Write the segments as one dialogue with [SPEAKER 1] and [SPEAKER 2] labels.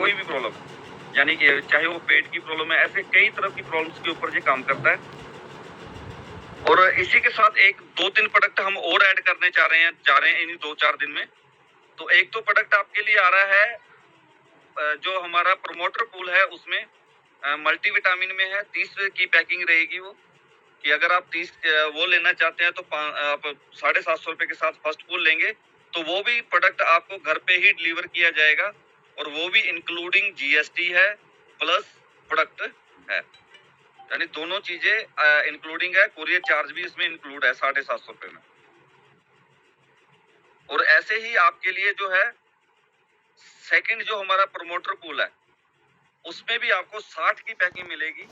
[SPEAKER 1] कोई भी प्रॉब्लम, यानी कि चाहे वो पेट की प्रॉब्लम है, ऐसे कई तरह की प्रॉब्लम्स के ऊपर ये काम करता है। और इसी के साथ एक 2-3 प्रोडक्ट हम और ऐड करने जा रहे हैं इन्हीं 2-4 दिन में। तो एक तो प्रोडक्ट आपके लिए आ रहा है जो हमारा प्रमोटर पूल है उसमें मल्टीविटामिन में है, 30 की पैकिंग रहेगी वो, कि अगर आप 30 वो लेना चाहते हैं तो आप 750 रुपए के साथ फर्स्ट पूल लेंगे तो वो भी प्रोडक्ट आपको घर पे ही डिलीवर किया जाएगा, और वो भी इंक्लूडिंग जीएसटी है प्लस प्रोडक्ट है, यानी दोनों चीजें इंक्लूडिंग है। कुरियर चार्ज भी इसमें इंक्लूड है 750 रुपए में। और ऐसे ही आपके लिए जो है सेकंड जो हमारा प्रमोटर पूल है उसमें भी आपको 60 की पैकिंग मिलेगी,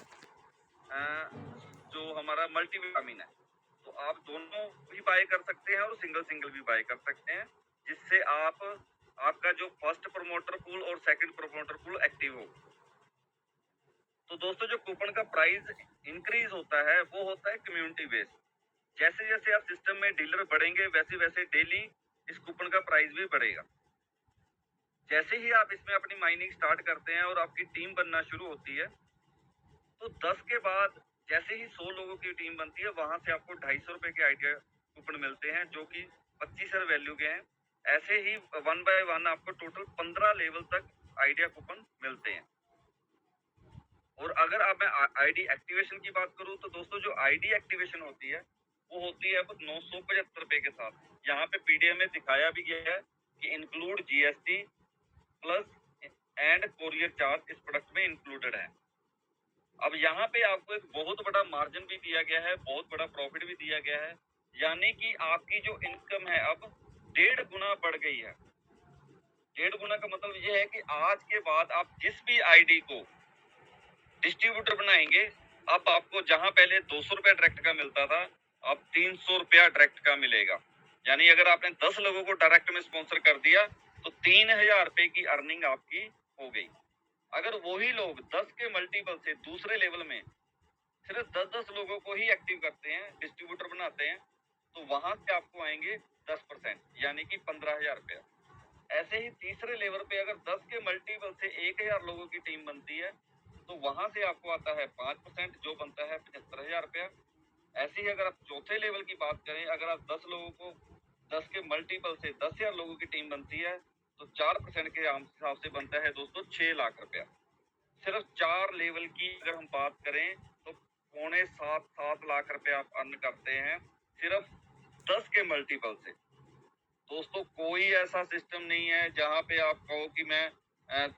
[SPEAKER 1] जो हमारा मल्टीविटामिन है। तो आप दोनों भी बाय कर सकते हैं और सिंगल सिंगल भी बाय कर सकते हैं, जिससे आपका जो फर्स्ट प्रमोटर पूल और सेकंड प्रमोटर पूल एक्टिव हो। तो दोस्तों जो कूपन का प्राइस इंक्रीज होता है वो होता है कम्युनिटी बेस्ड। जैसे जैसे आप सिस्टम में डीलर बढ़ेंगे वैसे वैसे डेली इस कूपन का प्राइस भी बढ़ेगा। जैसे ही आप इसमें अपनी माइनिंग स्टार्ट करते हैं और आपकी टीम बनना शुरू होती है तो 10 के बाद जैसे ही 100 लोगों की टीम बनती है वहां से आपको 250 रुपए के आइडिया कूपन मिलते हैं जो कि 25 वैल्यू के हैं। ऐसे ही 1 बाय 1 आपको टोटल 15 लेवल तक आइडिया कूपन मिलते हैं। और अगर अब मैं आईडी एक्टिवेशन की बात करूं तो दोस्तों जो आईडी एक्टिवेशन होती है वो होती है 975 रुपए के साथ। यहाँ पे पीडीएफ में दिखाया भी गया है कि include GST plus and courier charge इस प्रोडक्ट में इंक्लूडेड है। अब यहाँ पे आपको एक बहुत बड़ा मार्जिन भी दिया गया है, बहुत बड़ा प्रॉफिट भी दिया गया है, यानी कि आपकी जो इनकम है अब 1.5 गुना बढ़ गई है। 1.5 गुना का मतलब ये है कि आज के बाद आप जिस भी आईडी को डिस्ट्रीब्यूटर बनाएंगे, अब आपको जहां पहले 200 रुपया डायरेक्ट का मिलता था अब 300 रुपया डायरेक्ट का मिलेगा। यानी अगर आपने 10 लोगों को डायरेक्ट में स्पॉन्सर कर दिया तो 3000 रुपए की अर्निंग आपकी हो गई। अगर वही लोग 10 के मल्टीपल से दूसरे लेवल में सिर्फ 10-10 लोगों को ही एक्टिव करते हैं, डिस्ट्रीब्यूटर बनाते हैं, तो वहां से आपको आएंगे 10%, यानी कि 15,000 रुपया। ऐसे ही तीसरे लेवल पे अगर 10 के मल्टीपल से 1000 लोगों की टीम बनती है तो वहां से आपको आता है 5%, जो बनता है 75,000 रुपया। ऐसे ही अगर आप चौथे लेवल की बात करें, अगर आप 10 लोगों को 10 के मल्टीपल से 10,000 लोगों की टीम बनती है तो 4% के हिसाब से बनता है दोस्तों 6 लाख रुपया। सिर्फ 4 लेवल की अगर हम बात करें तो 6.75-7 लाख रुपए आप अर्न करते हैं सिर्फ 10 के मल्टीपल से। दोस्तों कोई ऐसा सिस्टम नहीं है जहां पे आप कहो कि मैं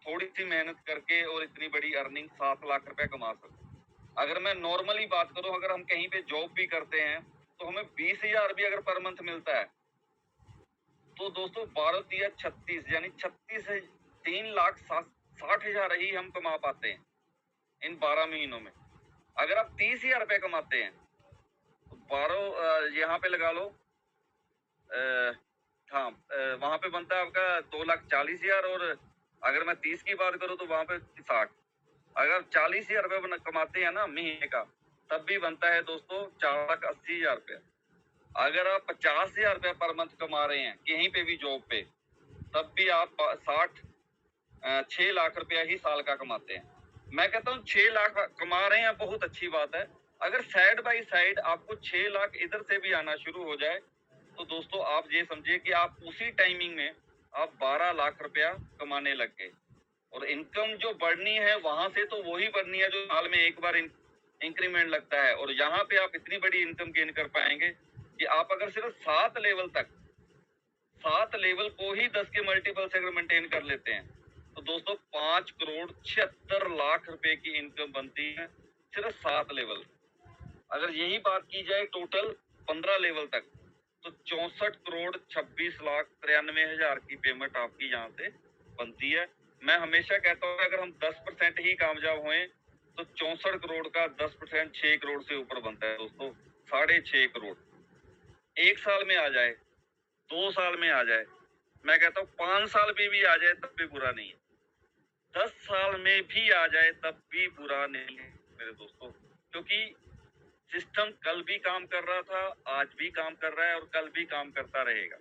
[SPEAKER 1] थोड़ी सी मेहनत करके और इतनी बड़ी अर्निंग 7 लाख रुपए कमा सकूं। अगर मैं नॉर्मली बात करूं, अगर हम कहीं पे जॉब भी करते हैं तो हमें 20,000 भी अगर पर मंथ मिलता है तो दोस्तों 12 × 36 यानी 36 से 3,60,000 ही हम कमा पाते हैं इन 12 महीनों में। अगर आप 30,000 रुपए कमाते हैं तो 12 यहाँ पे लगा लो, हाँ वहां पे बनता है आपका 2,40,000, और अगर मैं 30 की बात करूं तो वहां पे 60। अगर 40,000 रुपए कमाते हैं ना महीने का तब भी बनता है दोस्तों 4,80,000 रुपया। अगर आप 50,000 रुपया पर मंथ कमा रहे हैं कहीं पे भी जॉब पे तब भी आप 6 लाख रुपया ही साल का कमाते हैं। मैं कहता हूँ 6 लाख कमा रहे हैं बहुत अच्छी बात है। अगर साइड बाय साइड आपको 6 लाख इधर से भी आना शुरू हो जाए तो दोस्तों आप ये समझिए कि आप उसी टाइमिंग में आप 12 लाख रुपया कमाने लग गए। और इनकम जो बढ़नी है वहां से तो वही बढ़नी है जो साल में एक बार इंक्रीमेंट लगता है। और यहाँ पे आप इतनी बड़ी इनकम गेन कर पाएंगे कि आप अगर सिर्फ 7 लेवल को ही 10 के मल्टीपल से अगर मेंटेन कर लेते हैं तो दोस्तों 5,76,00,000 रुपए की इनकम बनती है सिर्फ 7 लेवल। अगर यही बात की जाए टोटल 15 लेवल तक तो 64,26,93,000 की पेमेंट आपकी यहाँ से बनती है। मैं हमेशा कहता हूँ अगर हम 10% ही कामयाब हुए तो 64 करोड़ का 10% 6 करोड़ से ऊपर बनता है दोस्तों, 6.5 करोड़। एक साल में आ जाए, 2 साल में आ जाए, मैं कहता हूँ 5 साल में भी आ जाए तब भी बुरा नहीं है, 10 साल में भी आ जाए तब भी बुरा नहीं है मेरे दोस्तों। क्योंकि सिस्टम कल भी काम कर रहा था, आज भी काम कर रहा है और कल भी काम करता रहेगा।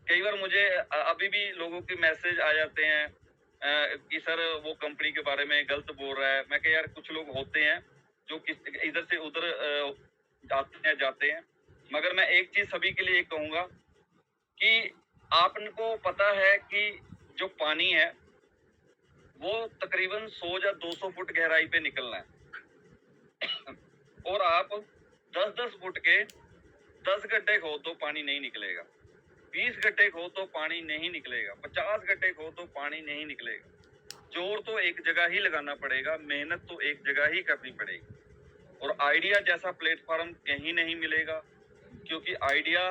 [SPEAKER 1] कई बार मुझे अभी भी लोगों के मैसेज आ जाते हैं कि सर वो कंपनी के बारे में गलत बोल रहा है। मैं कह यार कुछ लोग होते हैं जो किस इधर से उधर जाते हैं, मगर मैं एक चीज सभी के लिए कहूंगा कि आपको पता है कि जो पानी है वो तकरीबन 100 या 200 फुट गहराई पे निकलना है और आप 10-10 फुट के 10 गड्ढे खो तो पानी नहीं निकलेगा, 20 गड्ढे खो तो पानी नहीं निकलेगा, 50 गड्ढे खो तो पानी नहीं निकलेगा। जोर तो एक जगह ही लगाना पड़ेगा, मेहनत तो एक जगह ही करनी पड़ेगी। और आइडिया जैसा प्लेटफॉर्म कहीं नहीं मिलेगा, क्योंकि आइडिया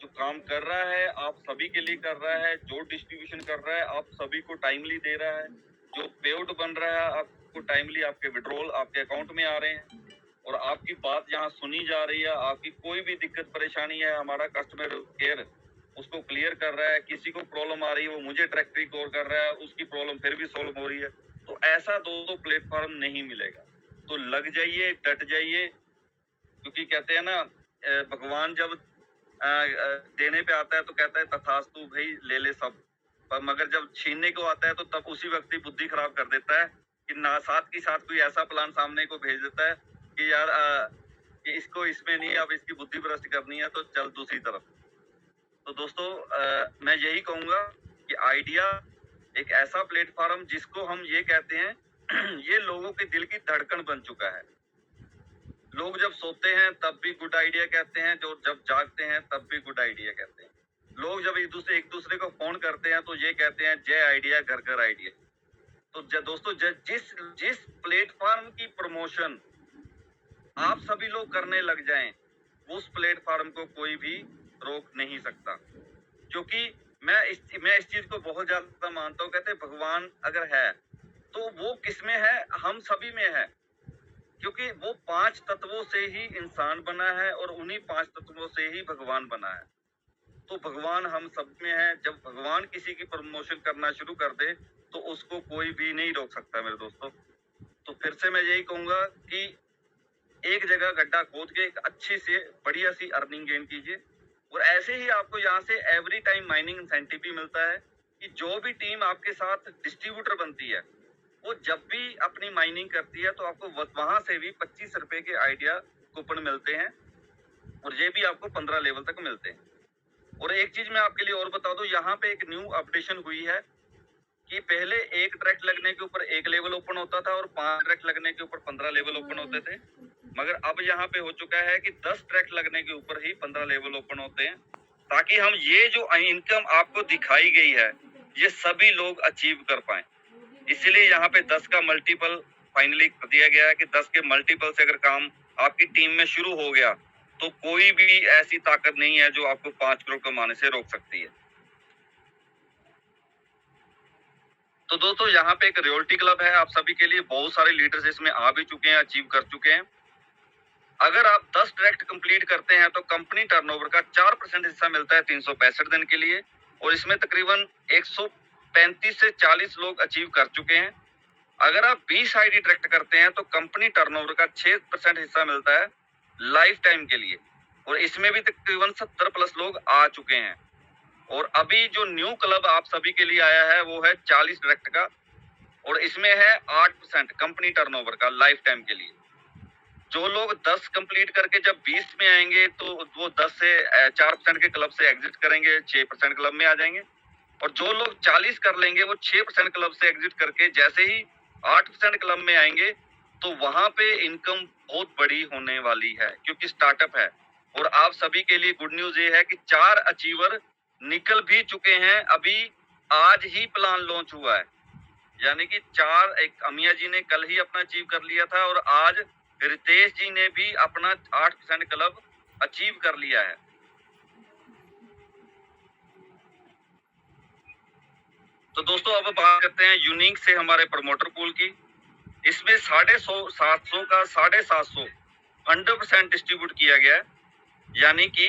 [SPEAKER 1] जो काम कर रहा है आप सभी के लिए कर रहा है, जो डिस्ट्रीब्यूशन कर रहा है आप सभी को टाइमली दे रहा है, जो पेआउट बन रहा है आपको टाइमली आपके विड्रॉल आपके अकाउंट में आ रहे हैं और आपकी बात यहाँ सुनी जा रही है। आपकी कोई भी दिक्कत परेशानी है हमारा कस्टमर केयर उसको क्लियर कर रहा है। किसी को प्रॉब्लम आ रही है वो मुझे डायरेक्टली कॉल कर रहा है, उसकी प्रॉब्लम फिर भी सॉल्व हो रही है। तो ऐसा दोस्तों प्लेटफॉर्म नहीं मिलेगा। तो लग जाइए, डट जाइए, क्योंकि कहते हैं ना भगवान जब देने पे आता है तो कहता है तथास्तु भाई ले ले सब, पर मगर जब छीनने को आता है तो तब उसी वक्त ही बुद्धि खराब कर देता है कि ना साथ की साथ कोई ऐसा प्लान सामने को भेज देता है कि यार कि इसको इसमें नहीं, अब इसकी बुद्धि भ्रष्ट करनी है तो चल दूसरी तरफ। तो दोस्तों मैं यही कहूंगा कि आइडिया एक ऐसा प्लेटफॉर्म जिसको हम ये कहते हैं ये लोगों के दिल की धड़कन बन चुका है। लोग जब सोते हैं तब भी गुड आइडिया कहते हैं, जो जब जागते हैं तब भी गुड आइडिया कहते हैं। लोग जब एक दूसरे को फोन करते हैं तो ये कहते हैं जय आइडिया घर घर आइडिया। तो दोस्तों जिस जिस प्लेटफॉर्म की प्रमोशन आप सभी लोग करने लग जाएं, उस प्लेटफॉर्म को कोई भी रोक नहीं सकता। क्योंकि मैं इस चीज को बहुत ज्यादा मानता हूँ। कहते हैं भगवान अगर है तो वो किसमें है, हम सभी में है, क्योंकि वो 5 तत्वों से ही इंसान बना है और उन्हीं 5 तत्वों से ही भगवान बना है। तो भगवान हम सब में है। जब भगवान किसी की प्रमोशन करना शुरू कर दे तो उसको कोई भी नहीं रोक सकता मेरे दोस्तों। तो फिर से मैं यही कहूंगा कि एक जगह गड्ढा खोद के एक अच्छी से बढ़िया सी अर्निंग गेन कीजिए। और ऐसे ही आपको यहाँ से एवरी टाइम माइनिंग इंसेंटिव भी मिलता है कि जो भी टीम आपके साथ डिस्ट्रीब्यूटर बनती है वो जब भी अपनी माइनिंग करती है तो आपको वहां से भी 25 रुपए के आइडिया कूपन मिलते हैं और ये भी आपको 15 लेवल तक मिलते हैं। और एक चीज मैं आपके लिए और बता दूं, यहाँ पे एक न्यू अपडेशन हुई है कि पहले एक ट्रैक लगने के ऊपर एक लेवल ओपन होता था और 5 ट्रैक लगने के ऊपर 15 लेवल ओपन होते थे, मगर अब यहाँ पे हो चुका है कि 10 ट्रैक लगने के ऊपर ही 15 लेवल ओपन होते हैं, ताकि हम ये जो इनकम आपको दिखाई गई है ये सभी लोग अचीव कर पाए। इसीलिए यहाँ पे 10 का मल्टीपल फाइनली कर दिया गया है कि 10 के मल्टीपल से अगर काम आपकी टीम में शुरू हो गया तो कोई भी ऐसी ताकत नहीं है जो आपको 5 करोड़ कमाने से रोक सकती है। तो दोस्तों यहाँ पे एक रियल्टी क्लब है आप सभी के लिए, बहुत सारे लीडर्स इसमें आ भी चुके हैं, अचीव कर चुके हैं। अगर आप 10 ट्रैक्ट कंप्लीट करते हैं तो कंपनी टर्नओवर का 4% हिस्सा मिलता है 365 दिन के लिए, और इसमें तकरीबन 135 से 40 लोग अचीव कर चुके हैं। अगर आप 20 आईडी ट्रैक्ट करते हैं तो कंपनी टर्नओवर का 6% हिस्सा मिलता है लाइफ टाइम के लिए, और इसमें भी तकरीबन 70 प्लस लोग आ चुके हैं। और अभी जो न्यू क्लब आप सभी के लिए आया है वो है 40 डायरेक्ट का, और इसमें है 8% कंपनी टर्नओवर का लाइफ टाइम के लिए। जो लोग 10 कंप्लीट करके जब 20 में आएंगे तो वो 10 से 4% के क्लब से एग्जिट करेंगे, 6% क्लब में आ जाएंगे। और जो लोग 40 कर लेंगे वो 6% क्लब से एग्जिट करके जैसे ही 8% क्लब में आएंगे तो वहां पे इनकम बहुत बड़ी होने वाली है, क्योंकि स्टार्टअप है। और आप सभी के लिए गुड न्यूज ये है कि 4 अचीवर निकल भी चुके हैं। अभी आज ही प्लान लॉन्च हुआ है, यानी कि 4 एक अमिया जी ने कल ही अपना अचीव कर लिया था और आज रितेश जी ने भी अपना 8% क्लब अचीव कर लिया है। तो दोस्तों अब बात करते हैं यूनिक से हमारे प्रमोटर पूल की। इसमें 750 का 750 100% डिस्ट्रीब्यूट किया गया है, यानी कि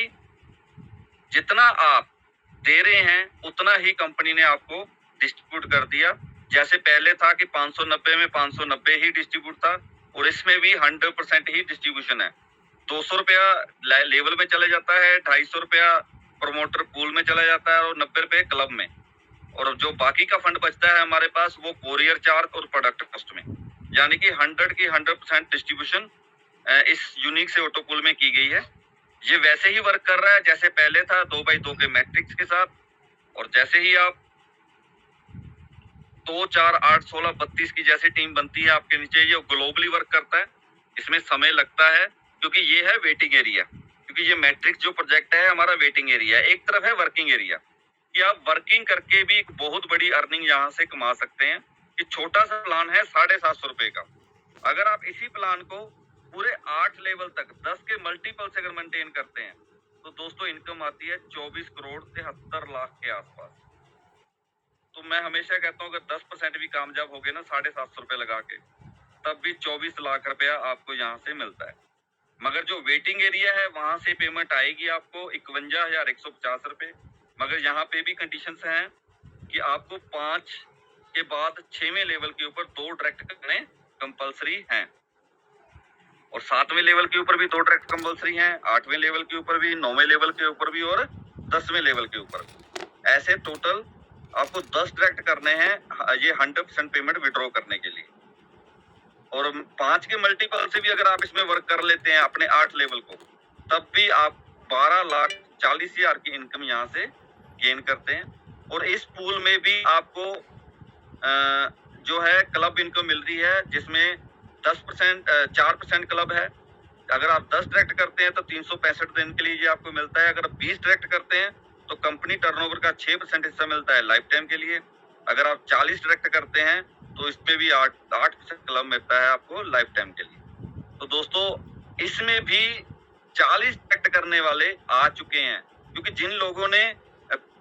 [SPEAKER 1] जितना आप दे रहे हैं उतना ही कंपनी ने आपको डिस्ट्रीब्यूट कर दिया। जैसे पहले था कि 590 में 590 ही डिस्ट्रीब्यूट था, और इसमें भी 100% ही डिस्ट्रीब्यूशन है। 200 रुपया लेवल में चले जाता है, 250 रुपया प्रमोटर पूल में चला जाता है और 90 रुपये क्लब में। और जो बाकी का फंड बचता है हमारे पास वो कोरियर चार्ज और प्रोडक्ट कॉस्ट में, यानी कि 100% डिस्ट्रीब्यूशन इस यूनिक से ऑटो पूल में की गई है। ये वैसे ही वर्क कर रहा है जैसे पहले था 2x2 के मैट्रिक्स के साथ। और जैसे ही आप 2, 4, 8, 16, 32 की जैसे टीम बनती है आपके नीचे, ये ग्लोबली वर्क करता है। इसमें समय लगता है क्योंकि ये है वेटिंग एरिया, क्योंकि ये मैट्रिक्स जो प्रोजेक्ट है हमारा वेटिंग एरिया, एक तरफ है वर्किंग एरिया कि आप वर्किंग करके भी एक बहुत बड़ी अर्निंग यहाँ से कमा सकते हैं। कि छोटा सा प्लान है 750 रुपए का, अगर आप इसी प्लान को पूरे 8 लेवल तक 10 के मल्टीपल से अगर मेंटेन करते हैं तो दोस्तों इनकम आती है 24 करोड़ 73 लाख के आसपास। तो मैं हमेशा कहता हूँ अगर 10% भी कामयाब हो गए ना 750 रुपए लगा के, तब भी 24 लाख रुपया आपको यहाँ से मिलता है। मगर जो वेटिंग एरिया है वहां से पेमेंट आएगी आपको 51,150 रुपए। मगर यहाँ पे भी कंडीशंस हैं कि आपको 5 के बाद 6वें लेवल के ऊपर 2 डायरेक्ट करने कंपलसरी हैं, और 7वें लेवल के ऊपर भी 2 डायरेक्ट कंपलसरी हैं, 8वें लेवल के ऊपर भी, 9वें लेवल के ऊपर भी और 10वें लेवल के ऊपर। ऐसे टोटल आपको 10 डायरेक्ट करने हैं ये 100% पेमेंट विड्रॉ करने के लिए। और 5 के मल्टीपल से भी अगर आप इसमें वर्क कर लेते हैं अपने 8 लेवल को, तब भी आप 12,40,000 की इनकम यहाँ से गेन करते हैं। और इस पूल में भी आपको जो है क्लब इनकम मिल रही है, जिसमें 10% 4% क्लब है। अगर आप 10 डायरेक्ट करते हैं तो 365 दिन के लिए ये आपको मिलता है। अगर आप 20 डायरेक्ट करते हैं तो कंपनी टर्नओवर का 6% हिस्सा मिलता है लाइफ टाइम के लिए। अगर आप 40 डायरेक्ट करते हैं तो इसमें भी 8% क्लब मिलता है आपको लाइफ टाइम के लिए। तो दोस्तों इसमें भी 40 डायरेक्ट करने वाले आ चुके हैं, क्योंकि जिन लोगों ने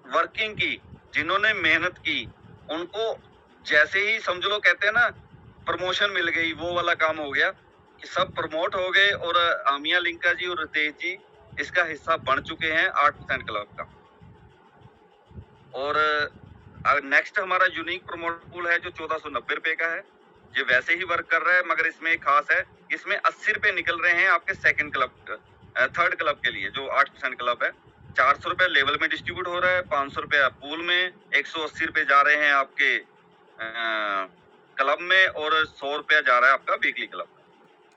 [SPEAKER 1] वर्किंग की, जिन्होंने मेहनत की, उनको जैसे ही समझ लो कहते हैं ना प्रमोशन मिल गई, वो वाला काम हो गया कि सब प्रमोट हो गए। और आमिया लिंका जी और रितेश जी इसका हिस्सा बन चुके हैं 8% क्लब का। और नेक्स्ट हमारा यूनिक प्रमोट पूल है जो 1490 रुपए का है। ये वैसे ही वर्क कर रहा है, मगर इसमें एक खास है, इसमें 80 रुपए निकल रहे हैं आपके सेकंड क्लब, थर्ड क्लब के लिए जो 8% क्लब है। 400 रुपए लेवल में डिस्ट्रीब्यूट हो रहा है, 500 रुपए पूल में, 180 रुपए जा रहे हैं आपके क्लब में, और 100 रुपया जा रहा है आपका वीकली क्लब में।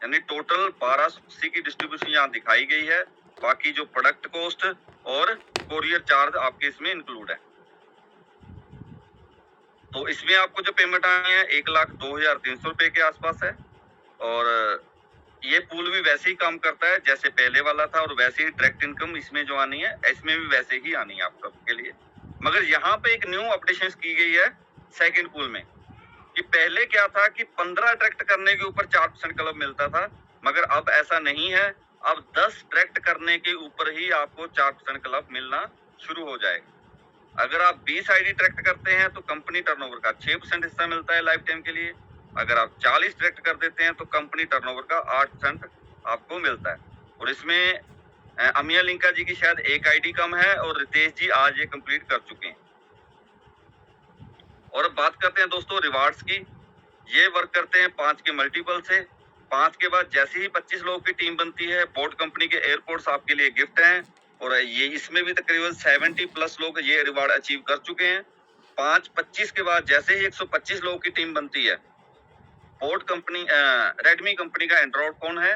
[SPEAKER 1] यानी टोटल 1280 की डिस्ट्रीब्यूशन यहाँ दिखाई गई है। बाकी जो प्रोडक्ट कॉस्ट और कोरियर चार्ज आपके इसमें इंक्लूड है। तो इसमें आपको जो पेमेंट आनी है 1,02,300 रुपए के आसपास है। और ये पूल भी वैसे ही काम करता है जैसे पहले वाला था, और वैसे ही डायरेक्ट इनकम इसमें जो आनी है इसमें भी वैसे ही आनी है आप सबके लिए। मगर यहाँ पे एक न्यू अपडेशन की गई है सेकंड पूल में, कि पहले क्या था कि 15 डायरेक्ट करने के ऊपर 4% क्लब मिलता था, मगर अब ऐसा नहीं है। अब 10 डायरेक्ट करने के ऊपर ही आपको 4% क्लब मिलना शुरू हो जाएगा। अगर आप 20 आईडी डायरेक्ट करते हैं तो कंपनी टर्नओवर का 6% हिस्सा मिलता है लाइफ टाइम के लिए। अगर आप 40 डायरेक्ट कर देते हैं तो कंपनी टर्नओवर का 8% आपको मिलता है। और इसमें अमिया लिंका जी की शायद एक आईडी कम है, और रितेश जी आज ये कंप्लीट कर चुके हैं। और अब बात करते हैं दोस्तों रिवार्ड्स की। ये वर्क करते हैं 5 के मल्टीपल से। 5 के बाद जैसे ही 25 लोगों की टीम बनती है, बोट कंपनी के एयरपोर्ट्स आपके लिए गिफ्ट हैं, और ये इसमें भी तकरीबन 70+ लोग ये रिवार्ड अचीव कर चुके हैं। 5-25 के बाद जैसे ही 125 लोगों की टीम बनती है, बोट कंपनी रेडमी कंपनी का एंड्रॉइड फोन है।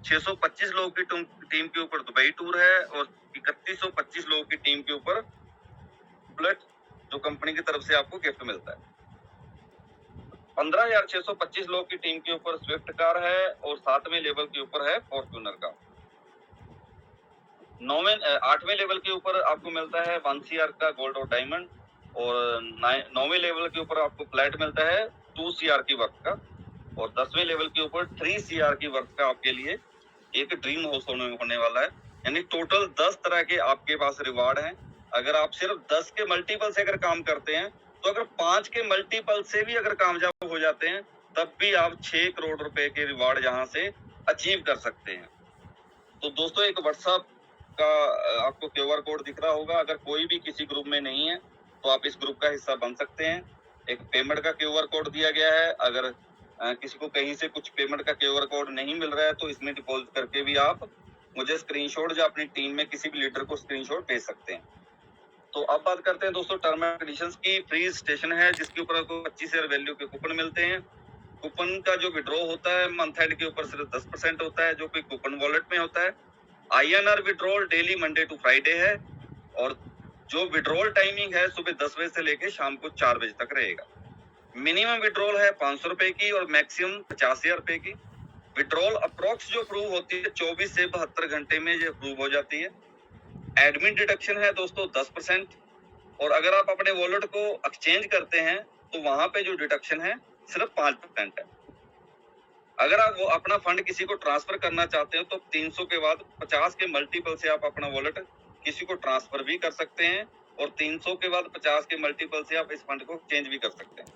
[SPEAKER 1] 625 लोगों की टीम के ऊपर दुबई टूर है, और 3125 लोगों की टीम के ऊपर बुलेट जो कंपनी की तरफ से आपको गिफ्ट मिलता है। 15,625 लोग की टीम के ऊपर स्विफ्ट कार है, और 7वें लेवल के ऊपर है फॉर्च्यूनर का। 8वें लेवल के ऊपर आपको मिलता है 1 CR का गोल्ड और डायमंड, और 9वें लेवल के ऊपर आपको फ्लैट मिलता है 2 CR की वर्क का, और 10वें लेवल के ऊपर 3 CR की वर्क का आपके लिए एक ड्रीम हाउस होने वाला है। यानी टोटल 10 तरह के आपके पास रिवार्ड हैं। अगर आप सिर्फ 10 के मल्टीपल से अगर काम करते हैं, तो अगर 5 के मल्टीपल से भी अगर कामयाब हो जाते हैं, तब भी आप 6 करोड़ रुपए के रिवार्ड यहाँ से अचीव कर सकते हैं। तो दोस्तों एक व्हाट्सएप का आपको QR कोड दिख रहा होगा। अगर कोई भी किसी ग्रुप में नहीं है तो आप इस ग्रुप का हिस्सा बन सकते हैं। एक पेमेंट का QR कोड दिया गया है। अगर किसी को कहीं से कुछ पेमेंट का QR कोड नहीं मिल रहा है तो इसमें डिपॉजिट करके भी आप मुझे स्क्रीनशॉट या अपनी टीम में किसी भी लीडर को स्क्रीनशॉट भेज सकते हैं। तो अब बात करते हैं दोस्तों टर्म एंड कंडीशंस की। फ्रीज स्टेशन है जिसके ऊपर आपको 25 शेयर वैल्यू के कूपन मिलते हैं। कूपन का जो विड्रॉ होता है मंथ एंड के ऊपर सिर्फ 10% होता है जो कि कूपन वॉलेट में होता है। INR withdrawal daily Monday to Friday है और जो विड्रॉल टाइमिंग है सुबह 10 बजे से लेके शाम को 4 बजे तक रहेगा। मिनिमम विड्रॉल है 500 रुपए की और मैक्सिमम 50,000 रुपए की। विड्रॉल अप्रोक्स जो अप्रूव होती है 24 से 72 घंटे में ये अप्रूव हो जाती है। एडमिन डिडक्शन है दोस्तों 10% और अगर आप अपने वॉलेट को एक्सचेंज करते हैं तो वहां पे जो डिडक्शन है सिर्फ 5% है। अगर आप वो अपना फंड किसी को ट्रांसफर करना चाहते हो तो 300 के बाद 50 के मल्टीपल से आप अपना वॉलेट किसी को ट्रांसफर भी कर सकते हैं और 300 के बाद 50 के मल्टीपल से आप इस फंड को चेंज भी कर सकते हैं।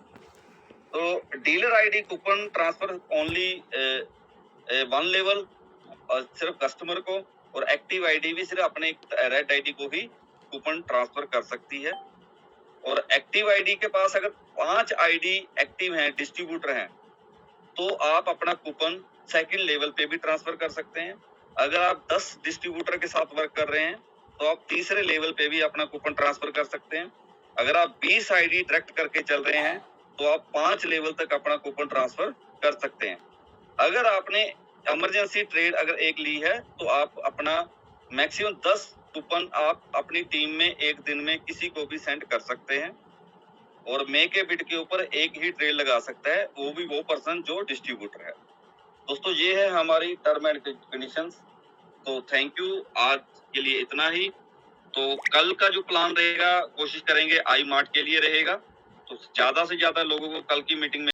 [SPEAKER 1] तो dealer ID coupon transfer only one level सिर्फ कस्टमर को और एक्टिव आईडी भी सिर्फ अपने रेड आईडी को ही कूपन ट्रांसफर कर सकती है। और एक्टिव आईडी के पास अगर 5 आईडी एक्टिव हैं डिस्ट्रीब्यूटर हैं तो आप अपना कूपन सेकंड लेवल पे भी ट्रांसफर कर सकते हैं। अगर आप 10 डिस्ट्रीब्यूटर के साथ वर्क कर रहे हैं तो आप तीसरे लेवल पे भी अपना कूपन ट्रांसफर कर सकते हैं। अगर आप 20 आईडी डायरेक्ट करके चल रहे हैं तो आप 5 लेवल तक अपना कूपन ट्रांसफर कर सकते हैं। अगर आपने इमरजेंसी ट्रेड अगर एक ली है तो आप अपना मैक्सिमम 10 कूपन आप अपनी टीम में एक दिन में किसी को भी सेंड कर सकते हैं और मेक ए बिड के ऊपर एक ही ट्रेड लगा सकता है वो भी वो पर्सन जो डिस्ट्रीब्यूटर है। दोस्तों ये है हमारी टर्म एंड कंडीशंस। तो थैंक यू, आज के लिए इतना ही। तो कल का जो प्लान रहेगा कोशिश करेंगे आई मार्ट के लिए रहेगा। तो ज्यादा से ज्यादा लोगों को कल की मीटिंग में